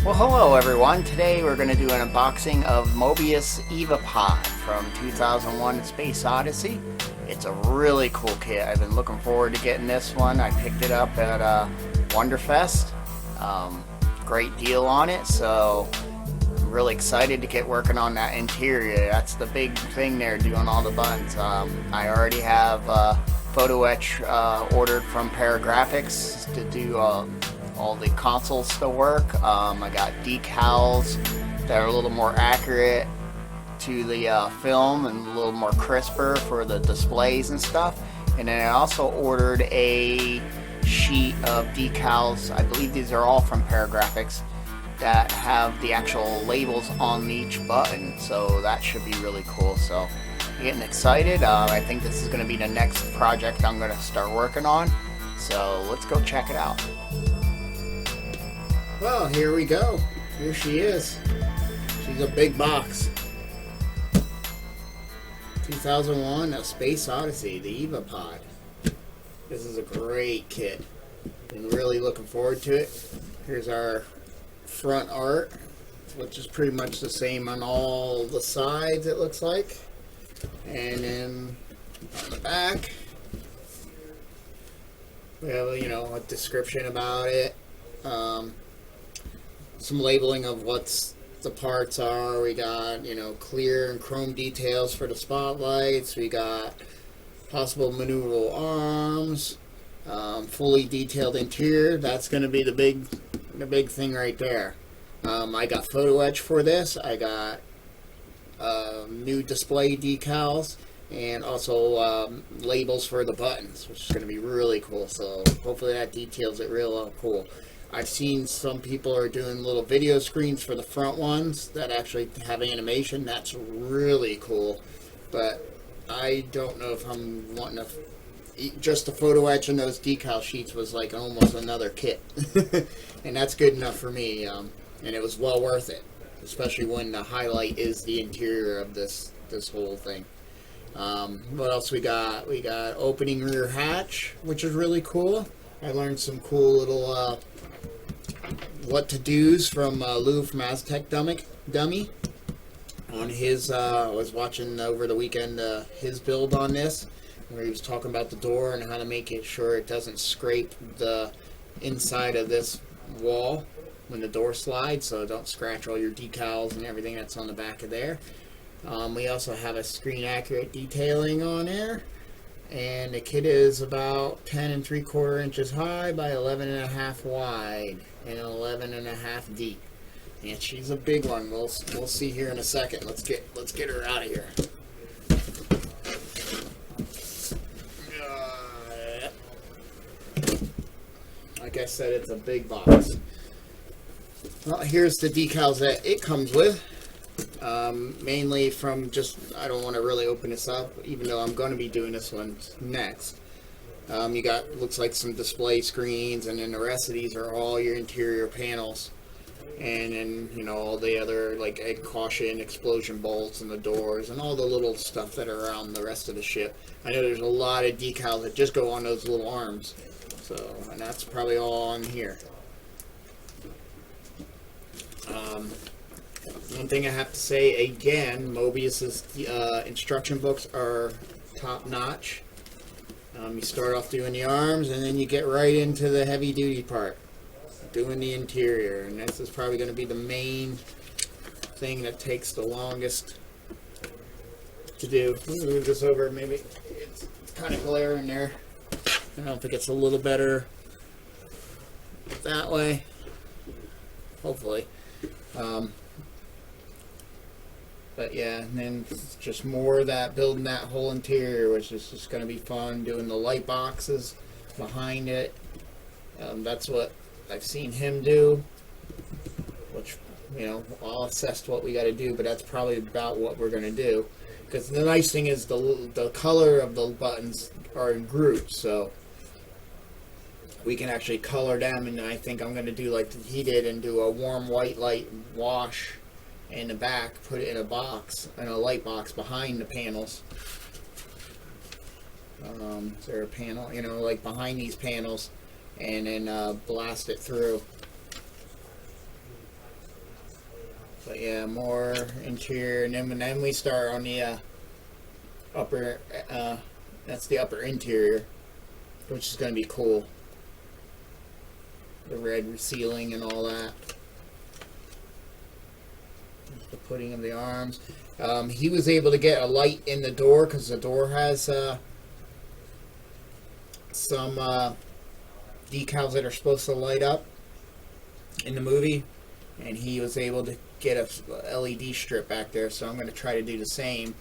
Well, hello everyone. Today we're going to do an unboxing of Moebius EVA Pod from 2001 Space Odyssey. It's a really cool kit. I've been looking forward to getting this one. I picked it up at Wonderfest. Great deal on it, so I'm really excited to get working on that interior. That's the big thing there, doing all the buttons. I already have photo etch ordered from Paragraphics to do all the consoles to work. I got decals that are a little more accurate to the film and a little more crisper for the displays and stuff. And then I also ordered a sheet of decals. I believe these are all from Paragraphics that have the actual labels on each button, so that should be really cool. So I'm getting excited. I think this is going to be the next project I'm going to start working on, so let's go check it out. Well, here we go. Here she is. She's a big box. 2001, A Space Odyssey, the EVA Pod. This is a great kit. I'm really looking forward to it. Here's our front art, which is pretty much the same on all the sides, it looks like. And then on the back, we have a description about it. Some labeling of what the parts are. We got clear and chrome details for the spotlights. We got possible maneuverable arms, fully detailed interior. That's going to be the big thing right there. I got photo etch for this. I got new display decals and also labels for the buttons, which is going to be really cool. So hopefully that details it real cool. I've seen some people are doing little video screens for the front ones that actually have animation. That's really cool, but I don't know if I'm wanting to. Just the photo etch and those decal sheets was like almost another kit, and that's good enough for me. And it was well worth it, especially when the highlight is the interior of this whole thing. What else we got? We got opening rear hatch, which is really cool. I learned some cool little what to do's from Lou from Aztec Dummy on his. I was watching over the weekend his build on this, where he was talking about the door and how to make it sure it doesn't scrape the inside of this wall when the door slides, so don't scratch all your decals and everything that's on the back of there. We also have a screen accurate detailing on there, and the kit is about 10 3/4 inches high by 11.5 wide and 11.5 deep. And she's a big one. We'll see here in a second. Let's get her out of here. Like I said, it's a big box. Well, here's the decals that it comes with. Mainly from I don't want to really open this up, even though I'm going to be doing this one next. You got, looks like some display screens, and then the rest of these are all your interior panels. And then, all the other, like egg caution, explosion bolts, and the doors, and all the little stuff that are around the rest of the ship. I know there's a lot of decals that just go on those little arms. So, and that's probably all on here. One thing I have to say again, Moebius's instruction books are top notch. You start off doing the arms, and then you get right into the heavy duty part, doing the interior, and this is probably going to be the main thing that takes the longest to do. Let me move this over, maybe it's kind of glaring there. I don't know if it gets a little better that way, hopefully. But yeah, and then it's just more of that, building that whole interior, which is just going to be fun, doing the light boxes behind it. That's what I've seen him do, which, I'll assess what we got to do, but that's probably about what we're going to do. Because the nice thing is the color of the buttons are in groups, so we can actually color them, and I think I'm going to do like he did and do a warm white light wash in the back, put it in a box, in a light box behind the panels. Is there a panel, like behind these panels, and then blast it through. But yeah, more interior, and then we start on the upper. That's the upper interior, which is going to be cool. The red ceiling and all that. The putting of the arms. He was able to get a light in the door because the door has some decals that are supposed to light up in the movie, and he was able to get a LED strip back there. So I'm going to try to do the same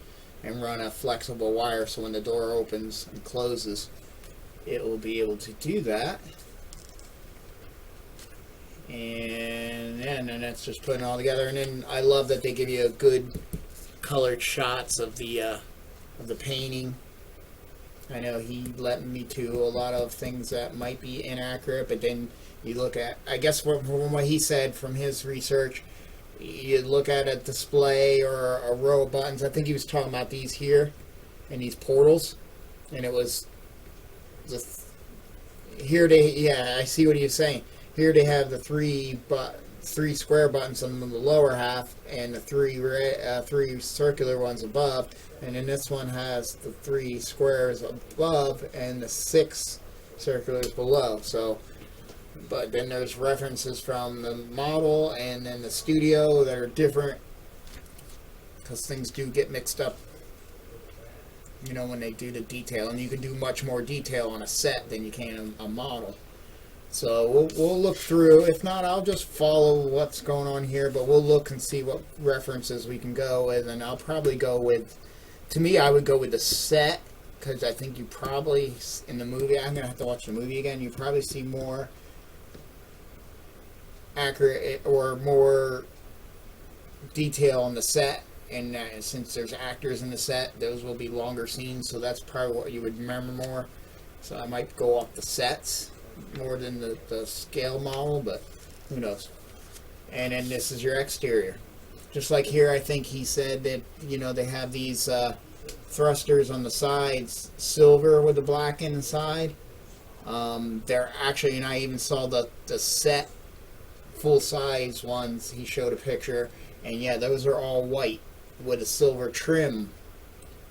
and run a flexible wire so when the door opens and closes, it will be able to do that. And then that's just putting it all together. And then I love that they give you a good colored shots of the painting. I know he led me to a lot of things that might be inaccurate, but then you look at, I guess from what he said from his research, you look at a display or a row of buttons. I think he was talking about these here and these portals, and it was just here I see what he was saying. Here they have the three square buttons on the lower half and the three circular ones above, and then this one has the 3 squares above and the 6 circulars below. So, but then there's references from the model and then the studio that are different because things do get mixed up, you know, when they do the detail, and you can do much more detail on a set than you can a model. So we'll look through. If not, I'll just follow what's going on here, but we'll look and see what references we can go with, and I'll probably go with, to me, I would go with the set, because I think you probably, in the movie, I'm going to have to watch the movie again, you probably see more accurate or more detail on the set, and since there's actors in the set, those will be longer scenes, so that's probably what you would remember more. So I might go off the sets more than the scale model, but who knows. And then this is your exterior. Just like here, I think he said that, you know, they have these thrusters on the sides, silver with the black inside. They're actually, and I even saw the set full-size ones. He showed a picture, and yeah, those are all white with a silver trim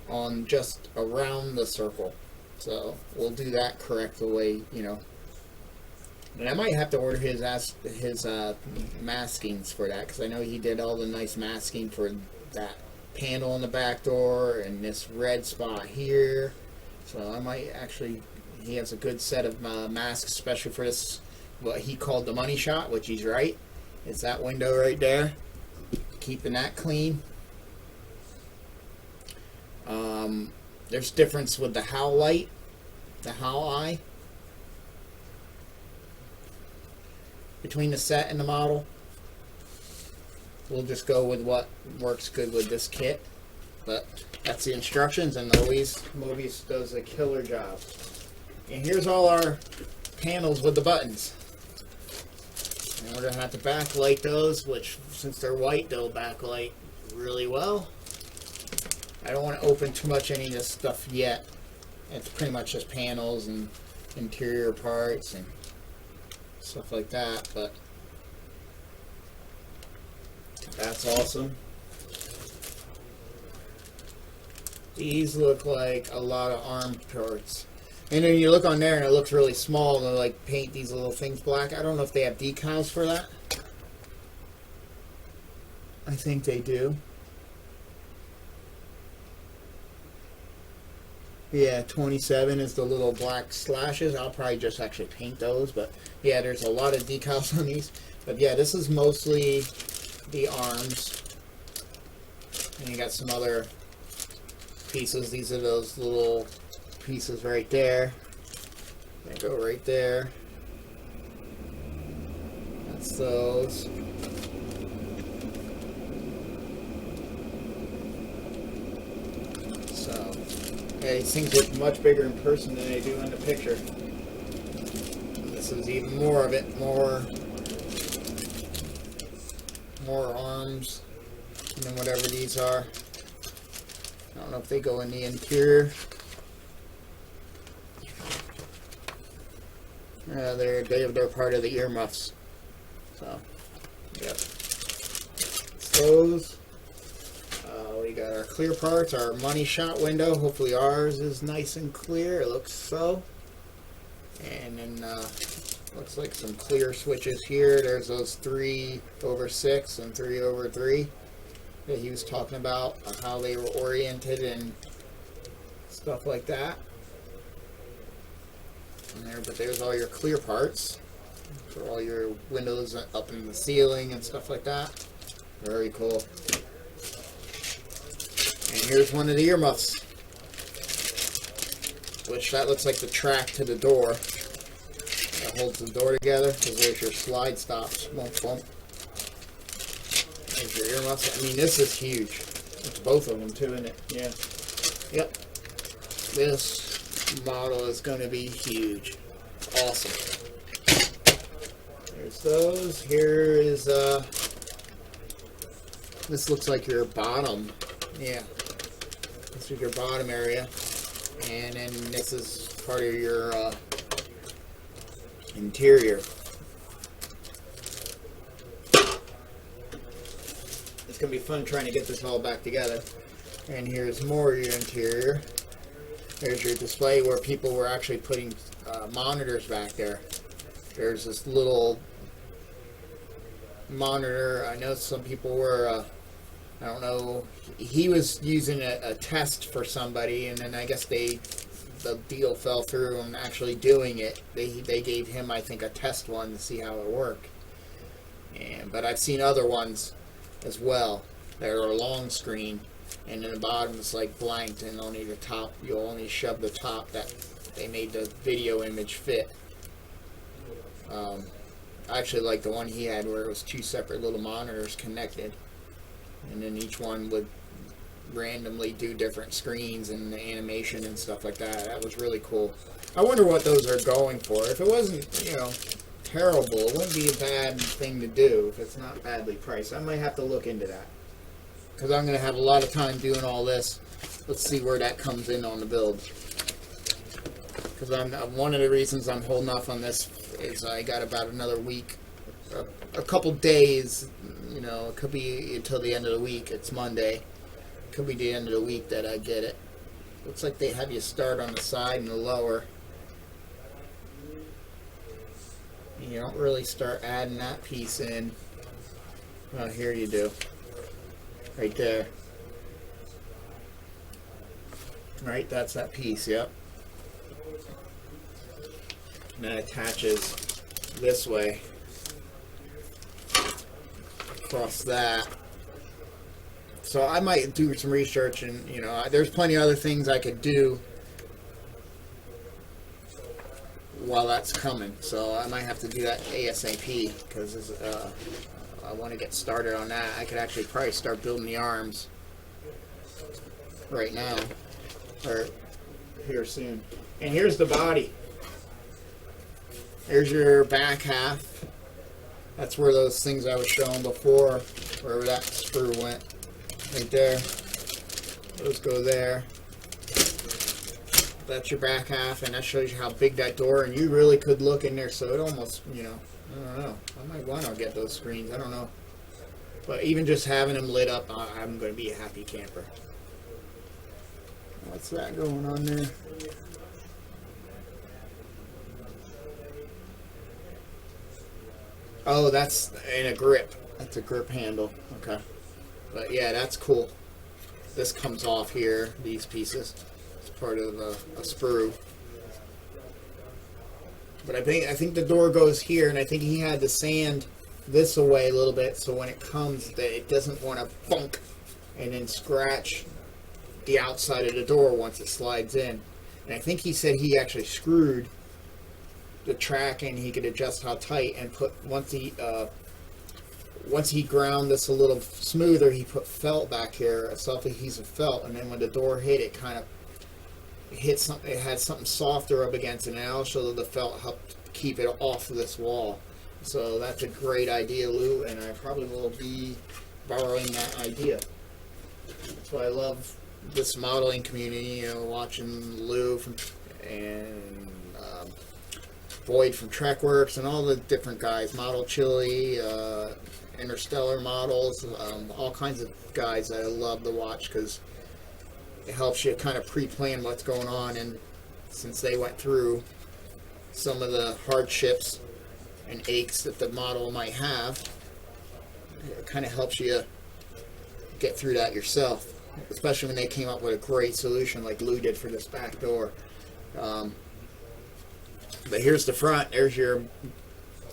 on just around the circle. So we'll do that correct the way, you know. And I might have to order his maskings for that, because I know he did all the nice masking for that panel on the back door and this red spot here. So I might actually, he has a good set of masks, especially for this, what he called the money shot, which he's right. It's that window right there. Keeping that clean. There's difference with the howl light, the howl eye, between the set and the model. We'll just go with what works good with this kit, but that's the instructions, and Moebius does a killer job. And here's all our panels with the buttons. And we're going to have to backlight those, which since they're white, they'll backlight really well. I don't want to open too much any of this stuff yet. It's pretty much just panels and interior parts and stuff like that, but that's awesome. These look like a lot of arm parts. And then you look on there and it looks really small. They like paint these little things black. I don't know if they have decals for that. I think they do. Yeah, 27 is the little black slashes. I'll probably just actually paint those, but yeah, there's a lot of decals on these. But yeah, this is mostly the arms. And you got some other pieces. These are those little pieces right there. They go right there. That's those. So, yeah, these things look much bigger in person than they do in the picture. This is even more of it, more arms than whatever these are. I don't know if they go in the interior. They're part of the earmuffs. So, yep. those. We got our clear parts, our money shot window. Hopefully ours is nice and clear. It looks so. And then looks like some clear switches here. There's those 3/6 and 3/3 that he was talking about, how they were oriented and stuff like that. And there, but there's all your clear parts for all your windows up in the ceiling and stuff like that. Very cool. And here's one of the earmuffs, which that looks like the track to the door that holds the door together, because there's your slide stops. Bump, bump. There's your earmuffs. I mean, this is huge. It's both of them too, isn't it? Yeah. Yep. This model is going to be huge. Awesome. There's those. Here is this looks like your bottom. Yeah. This is your bottom area. And then this is part of your interior. It's going to be fun trying to get this all back together. And here's more of your interior. There's your display where people were actually putting monitors back there. There's this little monitor. I know some people were, I don't know, he was using a test for somebody, and then I guess the deal fell through on actually doing it. They gave him, I think, a test one to see how it worked. But I've seen other ones as well that are long screen, and then the bottom is like blanked, and only the top, you'll only shove the top that they made the video image fit. I actually like the one he had where it was two separate little monitors connected, and then each one would randomly do different screens and the animation and stuff like that. That was really cool. I wonder what those are going for. If it wasn't, you know, terrible, it wouldn't be a bad thing to do if it's not badly priced. I might have to look into that, because I'm going to have a lot of time doing all this. Let's see where that comes in on the build. Because one of the reasons I'm holding off on this is I got about another week, a couple days, you know, it could be until the end of the week. It's Monday. It could be the end of the week that I get it. Looks like they have you start on the side and the lower. You don't really start adding that piece in. Well, here you do. Right there. Right, that's that piece, yep. And that attaches this way across that. So I might do some research, and you know, there's plenty of other things I could do while that's coming. So I might have to do that ASAP, because I want to get started on that. I could actually probably start building the arms right now, or here soon. And here's the body. There's your back half. That's where those things I was showing before, wherever that screw went. Right there. Those go there. That's your back half, and that shows you how big that door, and you really could look in there, so it almost, you know, I don't know. I might want to get those screens. I don't know. But even just having them lit up, I'm going to be a happy camper. What's that going on there? Oh, that's in a grip. That's a grip handle. Okay. But yeah, that's cool. This comes off here, these pieces. It's part of a sprue. But I think the door goes here, and I think he had to sand this away a little bit so when it comes, that it doesn't want to funk and then scratch the outside of the door once it slides in. And I think he said he actually screwed the track, and he could adjust how tight, and put once he ground this a little smoother, he put felt back here, a self-adhesive felt, and then when the door hit, it kind of hit something. It had something softer up against it, and also the felt helped keep it off of this wall. So that's a great idea, Lou, and I probably will be borrowing that idea. That's why I love this modeling community. You know, watching Lou and Boyd from TrekWorks and all the different guys, Model Chili, interstellar models, all kinds of guys that I love to watch because it helps you kind of pre-plan what's going on. And since they went through some of the hardships and aches that the model might have, it kind of helps you get through that yourself, especially when they came up with a great solution like Lou did for this back door. But here's the front. There's your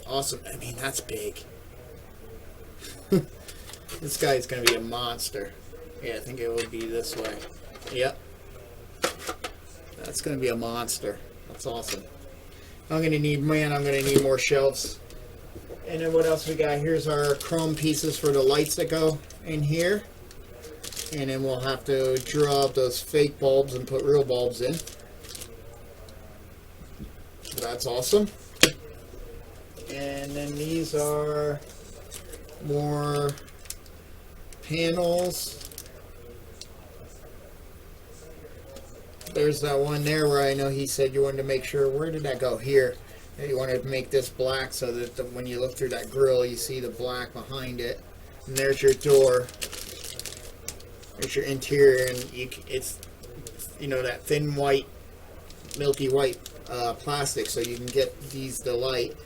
awesome, I mean, that's big. This guy's going to be a monster. Yeah, I think it would be this way. Yep. That's going to be a monster. That's awesome. I'm going to need more shelves. And then what else we got? Here's our chrome pieces for the lights that go in here. And then we'll have to draw up those fake bulbs and put real bulbs in. So that's awesome. And then these are more panels. There's that one there where I know he said you wanted to make sure, where did that go? Here. You wanted to make this black so that when you look through that grill, you see the black behind it. And there's your door. There's your interior, and it's, you know, that thin white, milky white plastic, so you can get the light.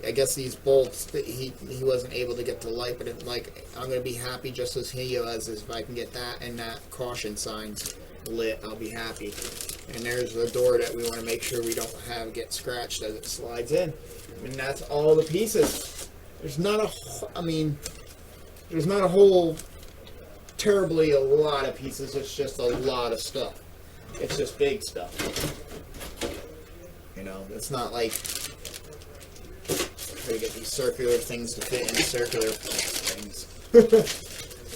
I guess these bolts that he wasn't able to get the light, but I'm going to be happy just as he was, if I can get that and that caution signs lit. I'll be happy. And there's the door that we want to make sure we don't have get scratched as it slides in. And that's all the pieces. There's not a whole terribly a lot of pieces. It's just a lot of stuff. It's just big stuff. You know, it's not like try to get these circular things to fit in circular things.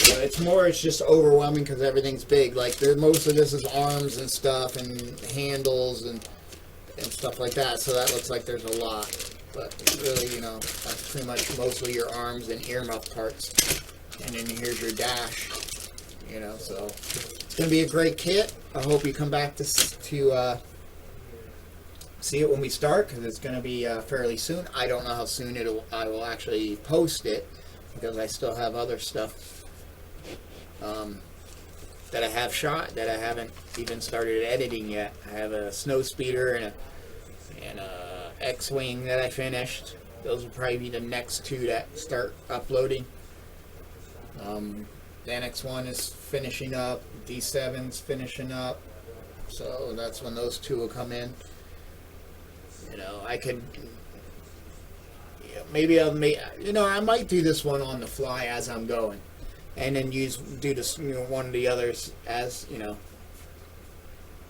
It's just overwhelming because everything's big. Like most of this is arms and stuff and handles and stuff like that. So that looks like there's a lot. But really, you know, that's pretty much mostly your arms and earmuff parts. And then here's your dash. You know, so it's going to be a great kit. I hope you come back to see it when we start, because it's going to be fairly soon. I don't know how soon I will actually post it, because I still have other stuff that I have shot that I haven't even started editing yet. I have a snow speeder and a X-wing that I finished. Those will probably be the next two that start uploading. The NX1 is finishing up, D7's finishing up, so that's when those two will come in. You know, I could, maybe I might do this one on the fly as I'm going, and then do this, one of the others as,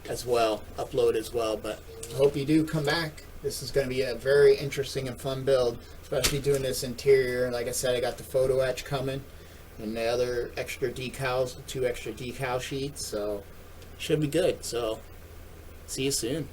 as well, upload as well. But I hope you do come back. This is going to be a very interesting and fun build, especially doing this interior. Like I said, I got the photo etch coming, and the other extra decals, the 2 extra decal sheets, so should be good. So see you soon.